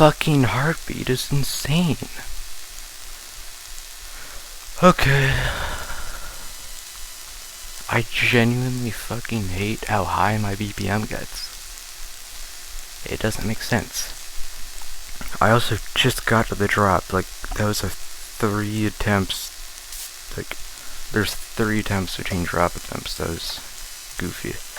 fucking heartbeat is insane. Okay. I genuinely fucking hate how high my BPM gets. It doesn't make sense. I also just got to the drop, like, that was a 3 attempts, like, there's 3 attempts between drop attempts, that was goofy.